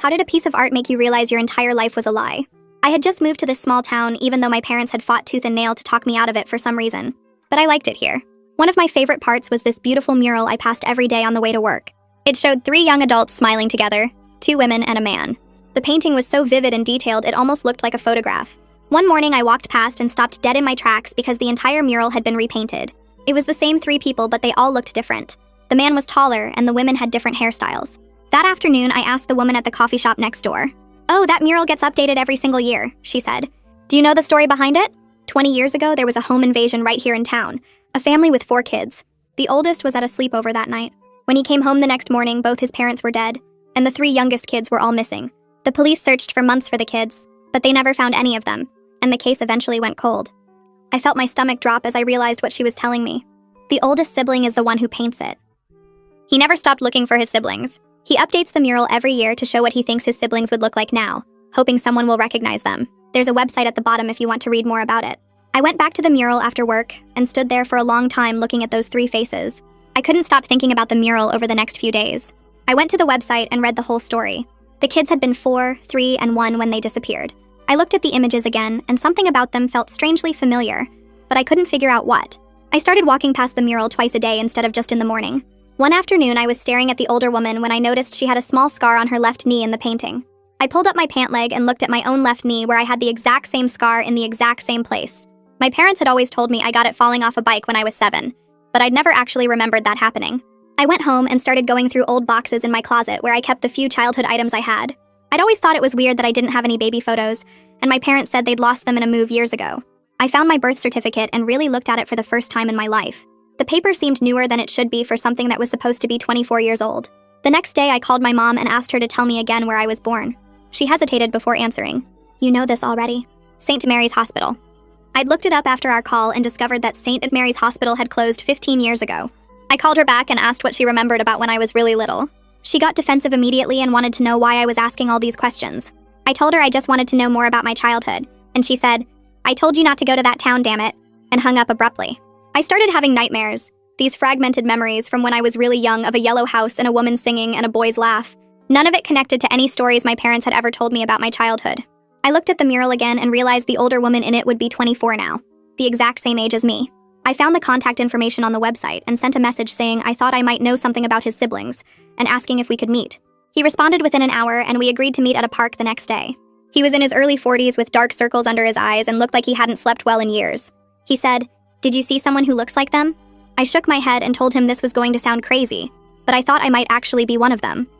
How did a piece of art make you realize your entire life was a lie? I had just moved to this small town, even though my parents had fought tooth and nail to talk me out of it for some reason. But I liked it here. One of my favorite parts was this beautiful mural I passed every day on the way to work. It showed 3 young adults smiling together, 2 women and a man. The painting was so vivid and detailed it almost looked like a photograph. One morning I walked past and stopped dead in my tracks because the entire mural had been repainted. It was the same 3 people, but they all looked different. The man was taller and the women had different hairstyles. That afternoon, I asked the woman at the coffee shop next door. "Oh, that mural gets updated every single year," she said. "Do you know the story behind it? 20 years ago, there was a home invasion right here in town. A family with 4 kids. The oldest was at a sleepover that night. When he came home the next morning, both his parents were dead, and the 3 youngest kids were all missing. The police searched for months for the kids, but they never found any of them, and the case eventually went cold." I felt my stomach drop as I realized what she was telling me. The oldest sibling is the one who paints it. He never stopped looking for his siblings. He updates the mural every year to show what he thinks his siblings would look like now, hoping someone will recognize them. There's a website at the bottom if you want to read more about it. I went back to the mural after work and stood there for a long time looking at those 3 faces. I couldn't stop thinking about the mural over the next few days. I went to the website and read the whole story. The kids had been 4, 3, and 1 when they disappeared. I looked at the images again, and something about them felt strangely familiar, but I couldn't figure out what. I started walking past the mural twice a day instead of just in the morning. One afternoon, I was staring at the older woman when I noticed she had a small scar on her left knee in the painting. I pulled up my pant leg and looked at my own left knee where I had the exact same scar in the exact same place. My parents had always told me I got it falling off a bike when I was 7, but I'd never actually remembered that happening. I went home and started going through old boxes in my closet where I kept the few childhood items I had. I'd always thought it was weird that I didn't have any baby photos, and my parents said they'd lost them in a move years ago. I found my birth certificate and really looked at it for the first time in my life. The paper seemed newer than it should be for something that was supposed to be 24 years old. The next day, I called my mom and asked her to tell me again where I was born. She hesitated before answering. "You know this already. St. Mary's Hospital." I'd looked it up after our call and discovered that St. Mary's Hospital had closed 15 years ago. I called her back and asked what she remembered about when I was really little. She got defensive immediately and wanted to know why I was asking all these questions. I told her I just wanted to know more about my childhood, and she said, "I told you not to go to that town, damn it," and hung up abruptly. I started having nightmares, these fragmented memories from when I was really young of a yellow house and a woman singing and a boy's laugh. None of it connected to any stories my parents had ever told me about my childhood. I looked at the mural again and realized the older woman in it would be 24 now, the exact same age as me. I found the contact information on the website and sent a message saying I thought I might know something about his siblings and asking if we could meet. He responded within an hour and we agreed to meet at a park the next day. He was in his early 40s with dark circles under his eyes and looked like he hadn't slept well in years. He said, "Did you see someone who looks like them?" I shook my head and told him this was going to sound crazy, but I thought I might actually be one of them.